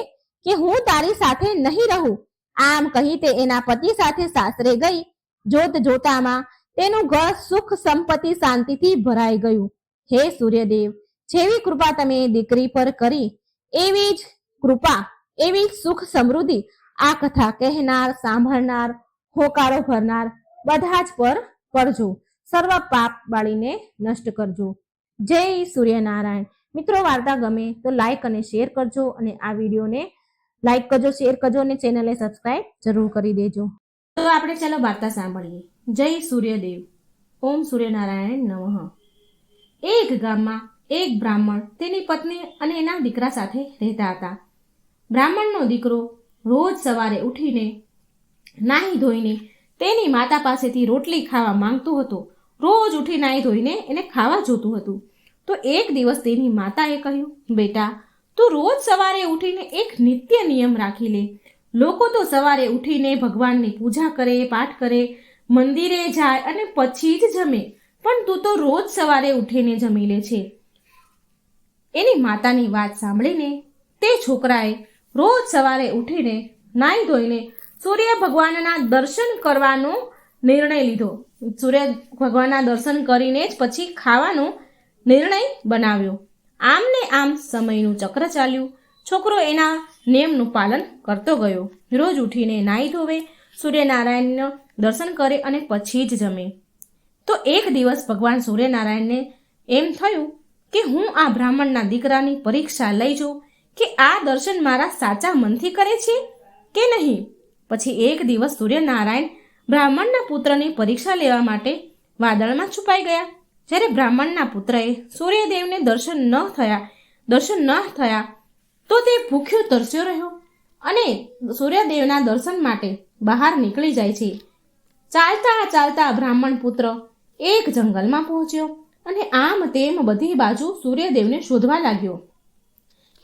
કે હું તારી સાથે નહીં રહું. આમ કહી તે એના પતિ સાથે સાસરે ગઈ. જોત જોતામાં તેનું ઘર સુખ સંપત્તિ શાંતિથી ભરાઈ ગયું. હે સૂર્યદેવ, જેવી કૃપા તમે દીકરી પર કરી એવી જ કૃપા, એવી સુખ સમૃદ્ધિ આ કથા કહેનાર, સાંભળનાર, હોકારો ભરનાર બધા જ પર કરજો. સર્વ પાપ બાળીને નષ્ટ કરજો. જય સૂર્યનારાયણ. મિત્રો, વાર્તા ગમે તો લાઈક અને શેર કરજો અને આ વિડીયોને લાઈક કરજો, શેર કરજો અને ચેનલને સબસ્ક્રાઇબ જરૂર કરી દેજો. તો આપણે ચાલો વાર્તા સાંભળીએ. જય સૂર્યદેવ. ઓમ સૂર્યનારાયણ નમઃ. એક ગામમાં એક બ્રાહ્મણ તેની પત્ની અને એના દીકરા સાથે રહેતા હતા. બ્રાહ્મણનો દીકરો રોજ સવારે ઉઠીને નાહી ધોઈને તેની માતા પાસેથી રોટલી ખાવા માંગતો હતો. રોજ ઉઠી નાહી ધોઈને એને ખાવા જોતું હતું. તો એક દિવસ તેની માતાએ કહ્યું, બેટા તું રોજ સવારે ઉઠીને એક નિત્ય નિયમ રાખી લે. લોકો તો સવારે ઉઠીને ભગવાનની પૂજા કરે, પાઠ કરે, મંદિરે જાય અને પછી જ જમે, પણ તું તો રોજ સવારે ઉઠીને જમી લે છે. એની માતાની વાત સાંભળીને તે છોકરાએ રોજ સવારે ઉઠીને નાહી ધોઈને સૂર્ય ભગવાનના દર્શન કરવાનો નિર્ણય લીધો. સૂર્ય ભગવાનના દર્શન કરીને જ પછી ખાવાનો નિર્ણય બનાવ્યો. આમ ને આમ સમયનું ચક્ર ચાલ્યું. છોકરો એના નિયમનું પાલન કરતો ગયો. રોજ ઉઠીને નાહી ધોવે, સૂર્યનારાયણનું દર્શન કરે અને પછી જ જમે. તો એક દિવસ ભગવાન સૂર્યનારાયણને એમ થયું કે હું આ બ્રાહ્મણના દીકરાની પરીક્ષા લઈ જાઉં કે આ દર્શન મારા સાચા મનથી કરે છે કે નહીં. પછી એક દિવસ સૂર્યનારાયણ બ્રાહ્મણના પુત્રની પરીક્ષા લેવા માટે વાદળમાં છુપાઈ ગયા. જ્યારે બ્રાહ્મણના પુત્રએ સૂર્યદેવને દર્શન ન થયા તો તે ભૂખ્યો તરસ્યો રહ્યો અને સૂર્યદેવના દર્શન માટે બહાર નીકળી જાય છે. ચાલતા ચાલતા બ્રાહ્મણ પુત્ર એક જંગલમાં પહોંચ્યો અને આમ તેમ બધી બાજુ સૂર્યદેવને શોધવા લાગ્યો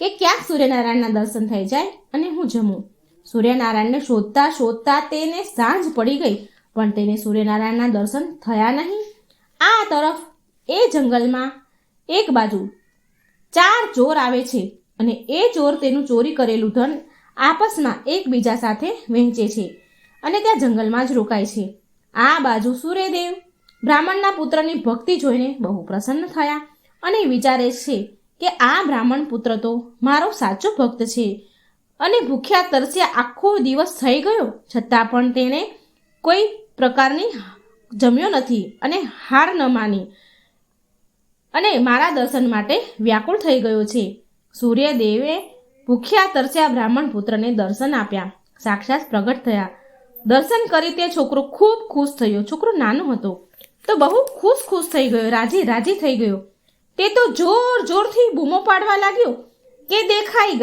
કે ક્યાંક સૂર્યનારાયણના દર્શન થઈ જાય અને હું જમું. સૂર્યનારાયણને શોધતા શોધતા તેને સાંજ પડી ગઈ, પણ તેને સૂર્યનારાયણના દર્શન થયા નહીં. આ તરફ એ જંગલમાં એક બાજુ 4 ચોર આવે છે અને એ ચોર તેનું ચોરી કરેલું ધન આપસમાં એકબીજા સાથે વહેંચે છે અને ત્યાં જંગલમાં જ રોકાય છે. આ બાજુ સૂર્યદેવ બ્રાહ્મણના પુત્રની ભક્તિ જોઈને બહુ પ્રસન્ન થયા અને વિચારે છે કે આ બ્રાહ્મણ પુત્ર તો મારો સાચો ભક્ત છે અને ભૂખ્યા તરસ્યા આખો દિવસ થઈ ગયો છતાં પણ તેણે કોઈ પ્રકારની જમ્યો નથી અને હાર ન માની અને મારા દર્શન માટે વ્યાકુળ થઈ ગયો છે. સૂર્યદેવે ભૂખ્યા તરસ્યા બ્રાહ્મણ પુત્રને દર્શન આપ્યા. સાક્ષાત પ્રગટ થયા. દર્શન કરી તે છોકરો ખૂબ ખુશ થયો. છોકરો નાનો હતો તો બહુ ખુશ થઈ ગયો, રાજી થઈ ગયો. તે તો જોરથી બૂમો પાડવા લાગ્યો કે દેખાઈ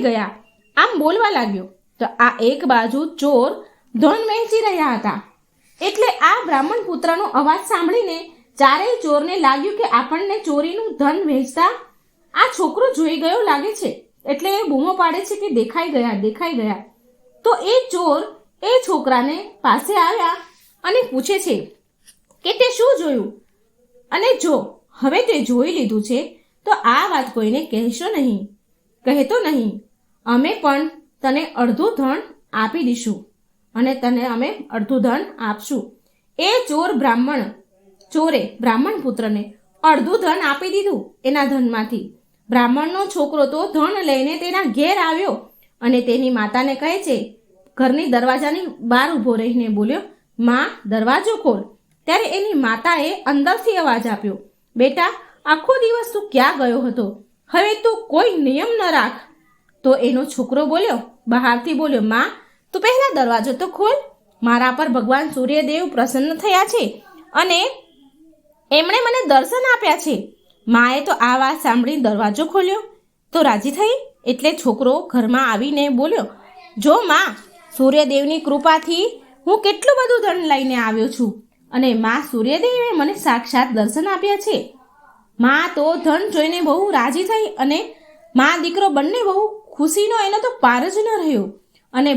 ગયા આમ બોલવા લાગ્યો. તો આ એક બાજુ ચોર ધન વહેંચી રહ્યા હતા. એટલે આ બ્રાહ્મણ પુત્રનો અવાજ સાંભળીને ચારેય ચોરને લાગ્યું કે આપણને ચોરીનું ધન વહેંચતા આ છોકરો જોઈ ગયો લાગે છે, એટલે એ બૂમો પાડે છે કે દેખાઈ ગયા. તો એ ચોર એ છોકરાને પાસે આવ્યા અને પૂછે છે કે તે શું જોયું, અને જો હવે તે જોઈ લીધું છે તો આ વાત કોઈને કહેતો નહીં. અમે પણ તને અડધું ધન આપી દઈશું અને તને અમે અડધું ધન આપશું. એ ચોરે બ્રાહ્મણ પુત્રને અડધું ધન આપી દીધું એના ધનમાંથી. બ્રાહ્મણનો છોકરો તો ધન લઈને તેના ઘેર આવ્યો અને તેની માતાને કહે છે, ઘરની દરવાજાની બહાર ઊભો રહીને બોલ્યો, માં દરવાજો ખોલ. ત્યારે એની માતાએ અંદરથી અવાજ આપ્યો, બેટા આખો દિવસ તું ક્યાં ગયો હતો? હવે તું કોઈ નિયમ ન રાખ. તો એનો છોકરો બહારથી બોલ્યો, માં તું પહેલા દરવાજો તો ખોલ. મારા પર ભગવાન સૂર્યદેવ પ્રસન્ન થયા છે અને એમણે મને દર્શન આપ્યા છે. માએ તો આ વાત સાંભળી દરવાજો ખોલ્યો તો રાજી થઈ. એટલે છોકરો ઘરમાં આવીને બોલ્યો, જો માં સૂર્યદેવની કૃપાથી હું કેટલું બધું ધન લઈને આવ્યો છું અને માં સૂર્યદેવે મને સાક્ષાત દર્શન આપ્યા છે. માં તો ધન જોઈને બહુ રાજી થઈ અને માં દીકરો બંને બહુ ખુશીનો એનો તો પાર જ ન રહ્યો અને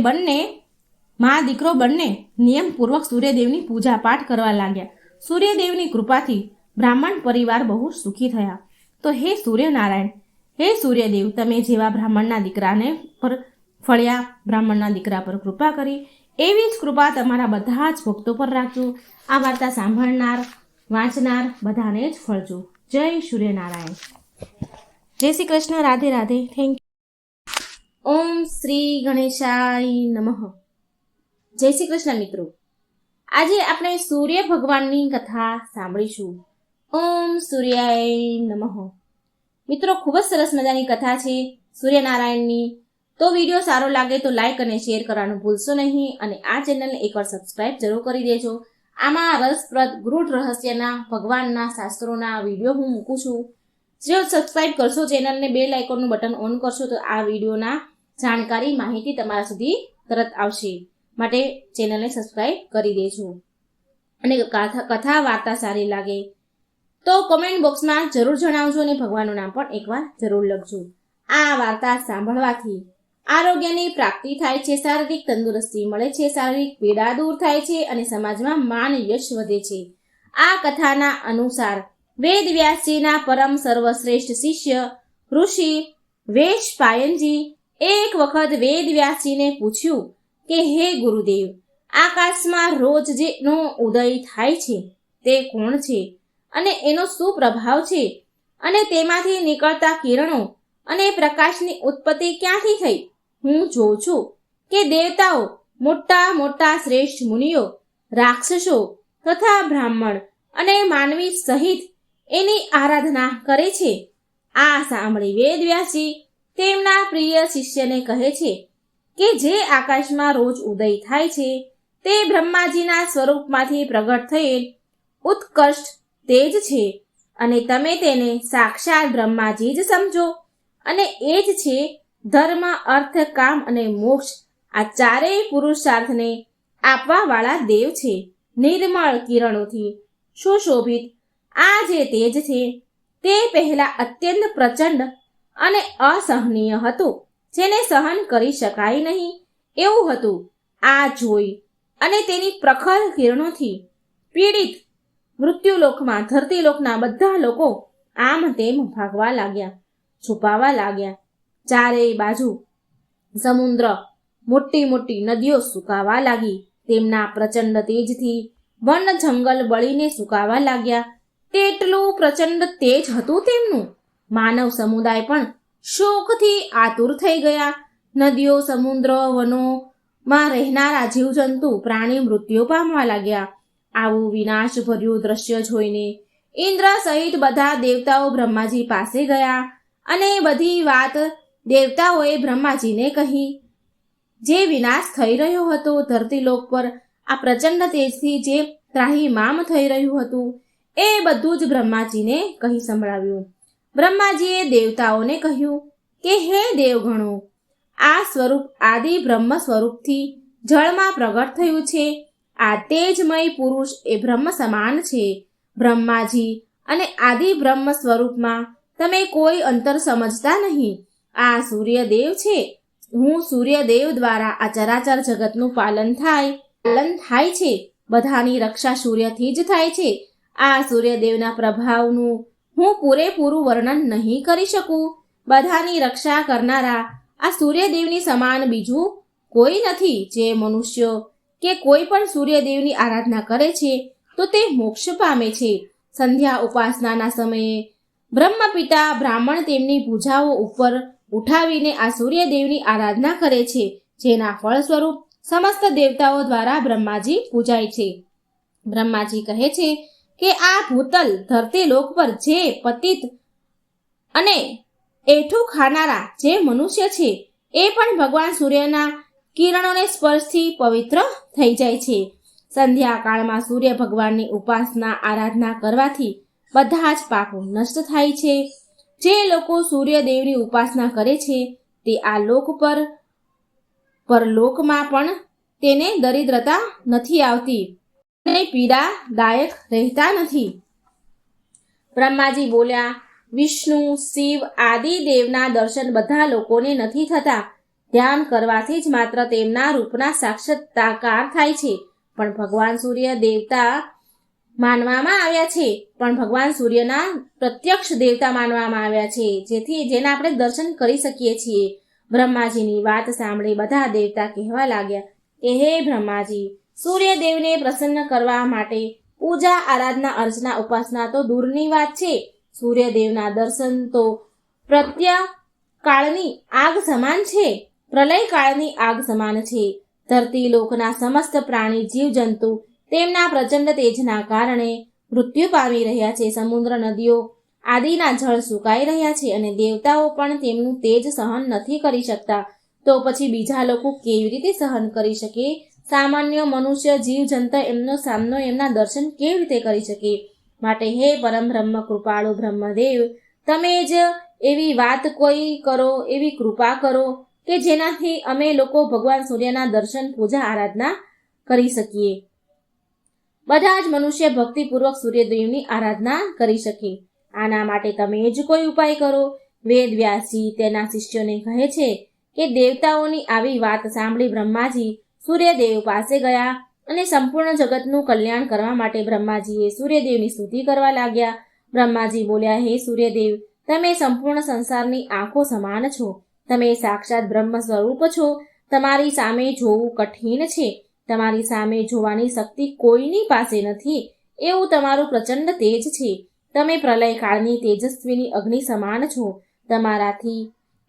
માં દીકરો બંને નિયમપૂર્વક સૂર્યદેવની પૂજા પાઠ કરવા લાગ્યા. સૂર્યદેવની કૃપાથી બ્રાહ્મણ પરિવાર બહુ સુખી થયા. તો હે સૂર્યનારાયણ, હે સૂર્યદેવ, તમે જેવા બ્રાહ્મણના દીકરાને પર ફળ્યા, બ્રાહ્મણના દીકરા પર કૃપા કરી, એવી જ કૃપા તમારા બધા જ ભક્તો પર રાખજો. આ વાર્તા સાંભળનાર, વાંચનાર બધાને જ ફળજો. જય સૂર્યનારાયણ. જય શ્રી કૃષ્ણ. રાધે રાધે. Thank you. ઓમ શ્રી ગણેશાય નમઃ. જય શ્રી કૃષ્ણ મિત્રો. આજે આપણે સૂર્ય ભગવાનની કથા સાંભળીશું. ઓમ સૂર્યાય નમઃ. મિત્રો ખૂબ જ સરસ મજાની કથા છે સૂર્યનારાયણની. તો વિડીયો સારો લાગે તો લાઈક અને શેર કરવાનું ભૂલશો નહીં અને આ ચેનલને એકવાર સબસ્ક્રાઇબ જરૂર કરી દેજો. આમાં રસપ્રદ ગૃઢ રહસ્યના ભગવાનના શાસ્ત્રોના વિડીયો હું મૂકું છું. જો સબસ્ક્રાઇબ કરશો ચેનલને, બેલ આઇકોનનું બટન ઓન કરશો તો આ વિડીયોના જાણકારી માહિતી તમારા સુધી તરત આવશે. માટે ચેનલને સબસ્ક્રાઇબ કરી દેજો. અને કથા વાર્તા સારી લાગે તો કોમેન્ટ બોક્સમાં જરૂર જણાવજો અને ભગવાનનું નામ પણ એકવાર જરૂર લખજો. આ વાર્તા સાંભળવાથી આરોગ્યની પ્રાપ્તિ થાય છે, શારીરિક તંદુરસ્તી મળે છે, શારીરિક પીડા દૂર થાય છે અને સમાજમાં માન યશ વધે છે. આ કથાના અનુસાર વેદ વ્યાસજીના પરમ સર્વશ્રેષ્ઠ શિષ્ય ઋષિ વેશપાયનજી
એક વખત વેદ વ્યાસજીને પૂછ્યું કે હે ગુરુદેવ, આકાશમાં રોજ જેનો ઉદય થાય છે તે કોણ છે અને એનો શું પ્રભાવ છે, અને તેમાંથી નીકળતા કિરણો અને પ્રકાશની ઉત્પત્તિ ક્યાંથી થઈ? હું જોઉં છું કે દેવતાઓ, મોટા મોટા શ્રેષ્ઠ મુનિઓ, રાક્ષસો તથા બ્રાહ્મણ અને માનવી સહિત એની આરાધના કરે છે. આ સાંભળી વેદવ્યાસજી તેમના પ્રિય શિષ્યને કહે છે કે જે આકાશમાં રોજ ઉદય થાય છે તે બ્રહ્માજીના સ્વરૂપમાંથી પ્રગટ થયેલ ઉત્કૃષ્ટ તેજ છે, અને તમે તેને સાક્ષાત બ્રહ્માજી જ સમજો, અને એ જ છે ધર્મ, અર્થ, કામ અને મોક્ષ, આ ચારેય પુરુષાર્થને આપવાવાળા દેવ છે. નિર્મળ કિરણોથી સુશોભિત આ જે તેજ છે તે પહેલા અત્યંત પ્રચંડ અને અસહનીય હતું, જેને સહન કરી શકાય નહીં એવું હતું. આ જોઈ અને તેની પ્રખર કિરણોથી પીડિત મૃત્યુલોકમાં ધરતીલોકના બધા લોકો આમ તેમ ભાગવા લાગ્યા, છુપાવા લાગ્યા. ચારેય બાજુ સમુદ્ર, મોટી મોટી નદીઓ સુકાવા લાગી. તેમના પ્રચંડ તેજથી વન જંગલ બળીને સુકાવા લાગ્યા. તેટલું પ્રચંડ તેજ હતું તેમનું. માનવ સમુદાય પણ શોકથી આતુર થઈ ગયા. નદીઓ, સમુદ્ર, વનોમાં રહેનારા જીવજંતુ, પ્રાણી મૃત્યુ પામવા લાગ્યા. આવું વિનાશ ભર્યું દ્રશ્ય જોઈને ઇન્દ્ર સહિત બધા દેવતાઓ બ્રહ્માજી પાસે ગયા અને બધી વાત દેવતાઓએ બ્રહ્માજીને કહી. જે વિનાશ થઈ રહ્યો હતો ધરતીલોક પર, આ પ્રચંડ તેજથી જે ત્રાહિમામ થઈ રહ્યું હતું, એ બધું જ બ્રહ્માજીને કહી સંભળાવ્યું. બ્રહ્માજીએ દેવતાઓને કહ્યું કે હે દેવગણો, આ સ્વરૂપ આદિ બ્રહ્મ સ્વરૂપથી જળમાં પ્રગટ થયું છે. આ તેજમય પુરુષ એ બ્રહ્મ સમાન છે. બ્રહ્માજી અને આદિ બ્રહ્મ સ્વરૂપમાં તમે કોઈ અંતર સમજતા નહીં. આ સૂર્યદેવ છે. હું સૂર્યદેવ દ્વારા આ ચરાચર જગતનું પાલન થાય છે. બધાની રક્ષા સૂર્યથી જ થાય છે. આ સૂર્યદેવના પ્રભાવનું હું પૂરેપૂરું વર્ણન નહીં કરી શકું. બધાની રક્ષા કરનારા આ સૂર્યદેવની સમાન બીજું કોઈ નથી. જે મનુષ્યો કે કોઈ પણ સૂર્યદેવની આરાધના કરે છે તો તે મોક્ષ પામે છે. સંધ્યા ઉપાસનાના સમયે બ્રહ્મપિતા બ્રાહ્મણ તેમની ભુજાઓ ઉપર ઉઠાવીને આ સૂર્યદેવની આરાધના કરે છે, જેના ફળ સ્વરૂપ સમસ્ત દેવતાઓ દ્વારા બ્રહ્માજી પૂજાય છે. બ્રહ્માજી કહે છે કે આ ભૂતલ ધરતીલોક પર જે પતિત અને એઠું ખાનારા જે મનુષ્ય છે એ પણ ભગવાન સૂર્યના કિરણોને સ્પર્શથી પવિત્ર થઈ જાય છે. સંધ્યાકાળમાં સૂર્ય ભગવાનની ઉપાસના આરાધના કરવાથી બધા જ પાપો નષ્ટ થાય છે. જે લોકો સૂર્યદેવની ઉપાસના કરે છે તે આ લોક પર પરલોકમાં પણ તેને દરિદ્રતા નથી આવતી અને પીડાદાયક રહેતા નથી. બ્રહ્માજી બોલ્યા, વિષ્ણુ, શિવ આદિ દેવના દર્શન બધા લોકોને નથી થતા. ધ્યાન કરવાથી જ માત્ર તેમના રૂપના સાક્ષાત્કાર થાય છે. પણ ભગવાન સૂર્ય દેવતા માનવામાં આવ્યા છે, પણ ભગવાન સૂર્યના પ્રત્યક્ષ દેવતા માનવામાં આવ્યા છે, જેના આપણે દર્શન કરી શકીએ છીએ. બ્રહ્માજીની વાત સાંભળી બધા દેવતા કહેવા લાગ્યા કે હે બ્રહ્માજી, સૂર્યદેવને પ્રસન્ન કરવા માટે પૂજા, આરાધના, અર્ચના, ઉપાસના તો દૂરની વાત છે. સૂર્યદેવના દર્શન તો પ્રત્યકાળની આગ સમાન છે, પ્રલય કાળની આગ સમાન છે. ધરતી લોકના સમસ્ત પ્રાણી, જીવજંતુ તેમના પ્રચંડ તેજના કારણે મૃત્યુ પામી રહ્યા છે. સમુદ્ર, નદીઓ આદિના જળ સુકાઈ રહ્યા છે અને દેવતાઓ પણ તેમનું તેજ સહન નથી કરી શકતા. તો પછી બીજા લોકો કેવી રીતે સહન કરી શકે? સામાન્ય મનુષ્ય, જીવજંતુ એમનો સામનો, એમના દર્શન કેવી રીતે કરી શકે? માટે હે પરમ બ્રહ્મ કૃપાળુ બ્રહ્મદેવ, તમે જ એવી વાત કોઈ કરો, એવી કૃપા કરો કે જેનાથી અમે લોકો ભગવાન સૂર્યના દર્શન, પૂજા, આરાધના કરી શકીએ. બધા જ મનુષ્ય ભક્તિપૂર્વક સૂર્યદેવની આરાધના કરી શકે. આના માટે તમે જ કોઈ ઉપાય કરો. વેદ વ્યાસજી તેના શિષ્યોને કહે છે કે દેવતાઓની આવી વાત સાંભળી બ્રહ્માજી સૂર્યદેવ પાસે ગયા અને સંપૂર્ણ જગતનું કલ્યાણ કરવા માટે બ્રહ્માજીએ સૂર્યદેવની સ્તુતિ કરવા લાગ્યા. બ્રહ્માજી બોલ્યા, હે સૂર્યદેવ, તમે સંપૂર્ણ સંસારની આંખો સમાન છો. તમે સાક્ષાત બ્રહ્મ સ્વરૂપ છો. તમારી સામે જોવું કઠિન છે. તમારી સામે જોવાની શક્તિ કોઈની પાસે નથી. એવું તમારું પ્રચંડ તેજ છે. તમે પ્રલયકાળની તેજસ્વીની અગ્નિ સમાન છો. તમારાથી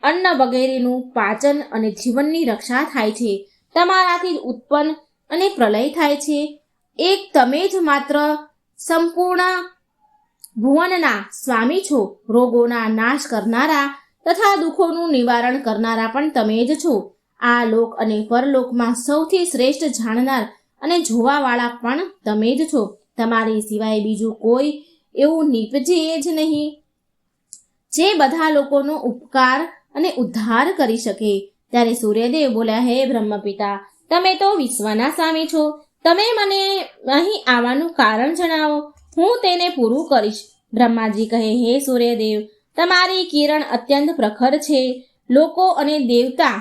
અન્ન વગેરેનું પાચન અને જીવનની રક્ષા થાય છે. તમારાથી જ ઉત્પન્ન અને પ્રલય થાય છે. એક તમે જ માત્ર સંપૂર્ણ ભુવનના સ્વામી છો. રોગોના નાશ કરનારા તથા દુઃખોનું નિવારણ કરનારા પણ તમે જ છો. આ લોક અને પરલોકમાં સૌથી શ્રેષ્ઠ જાણનાર અને જોવાવાળા પણ તમે જ છો. તમારી સિવાય બીજું કોઈ એવું નીપજે જ નહીં જે બધા લોકોનો ઉપકાર અને ઉદ્ધાર કરી શકે. ત્યારે સૂર્યદેવ બોલ્યા, હે બ્રહ્મપિતા, તમે તો વિશ્વના સ્વામી છો. તમે મને અહીં આવવાનું કારણ જણાવો, હું તેને પૂરું કરીશ. બ્રહ્માજી કહે, હે સૂર્યદેવ, તમારી કિરણ અત્યંત પ્રખર છે. લોકો અને દેવતા,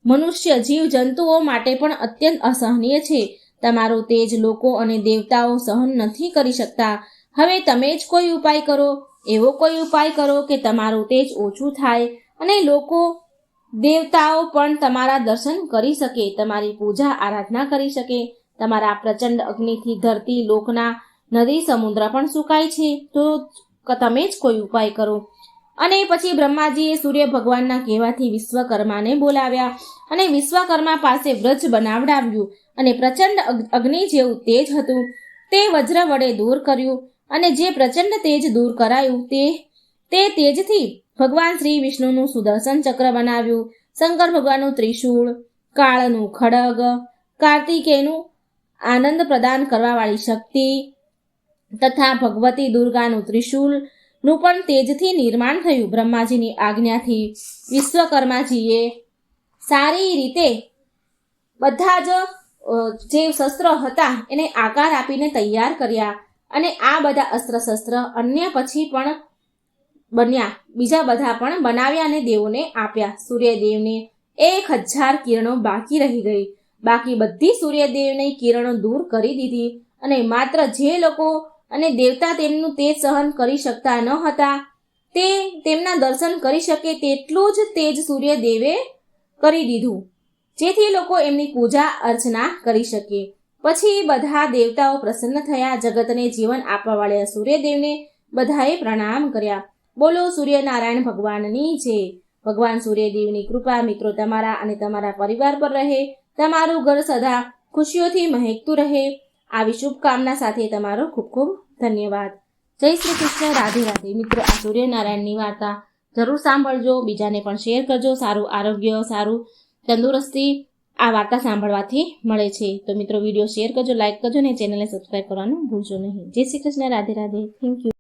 મનુષ્ય, જીવ જંતુઓ માટે પણ અત્યંત અસહનીય છે. તમારું તેજ લોકો અને દેવતાઓ સહન નથી કરી શકતા. હવે તમે જ કોઈ ઉપાય કરો. એવો કોઈ ઉપાય કરો કે તમારું તેજ ઓછું થાય અને લોકો દેવતાઓ પણ તમારા દર્શન કરી શકે, તમારી પૂજા આરાધના કરી શકે. તમારા પ્રચંડ અગ્નિથી ધરતી લોકના નદી સમુદ્ર પણ સુકાય છે. તો તમે જ કોઈ ઉપાય કરો. અને પછી બ્રહ્માજીએ સૂર્ય ભગવાનના કહેવાથી વિશ્વકર્માને બોલાવ્યા અને વિશ્વકર્મા પાસે વ્રજ બનાવડાવ્યું અને પ્રચંડ અગ્નિ જેવું તેજ હતું તે વજ્ર વડે દૂર કર્યું. અને જે પ્રચંડ તેજ દૂર કરાયું તે તેજથી ભગવાન શ્રી વિષ્ણુનું સુદર્શન ચક્ર બનાવ્યું, શંકર ભગવાનનું ત્રિશૂળ, કાળનું ખડગ, કાર્તિકેયનું આનંદ પ્રદાન કરવાવાળી શક્તિ તથા ભગવતી દુર્ગાનું ત્રિશૂળનું પણ તેજથી નિર્માણ થયું. બ્રહ્માજીની આજ્ઞાથી વિશ્વકર્માજીએ સારી રીતે બધા જ જે શસ્ત્રો હતા એને આકાર આપીને તૈયાર કર્યા. અને આ બધા અસ્ત્ર શસ્ત્ર અન્ય પછી પણ બન્યા, બીજા બધા પણ બનાવ્યા અને દેવોને આપ્યા. સૂર્યદેવને 1000 કિરણો બાકી રહી ગઈ. બાકી બધી સૂર્યદેવની કિરણો દૂર કરી દીધી અને માત્ર જે લોકો અને દેવતા તેમનું તેજ સહન કરી શકતા ન હતા તે તેમના દર્શન કરી શકે તેટલું જ તેજ સૂર્યદેવે કરી દીધું, જેથી લોકો એમની પૂજા અર્ચના કરી શકે. પછી બધા દેવતાઓ પ્રસન્ન થયા. જગતને જીવન આપવાવાળા સૂર્યદેવને બધાએ પ્રણામ કર્યા. બોલો સૂર્યનારાયણ ભગવાનની જય. ભગવાન સૂર્યદેવની કૃપા મિત્રો તમારા અને તમારા પરિવાર પર રહે. તમારું ઘર સદા ખુશીઓથી મહેકતું રહે. આવી શુભકામના સાથે તમારો ખૂબ ખૂબ ધન્યવાદ. જય શ્રી કૃષ્ણ. રાધે રાધે. મિત્રો, આ સૂર્યનારાયણની વાર્તા જરૂર સાંભળજો, બીજાને પણ શેર કરજો. સારું આરોગ્ય, સારું તંદુરસ્તી આ વાર્તા સાંભળવાથી મળે છે. તો મિત્રો, વિડીયો શેર કરજો, લાઈક કરજો અને ચેનલને સબસ્ક્રાઈબ કરવાનું ભૂલશો નહીં. જય શ્રી કૃષ્ણ. રાધે રાધે. Thank you.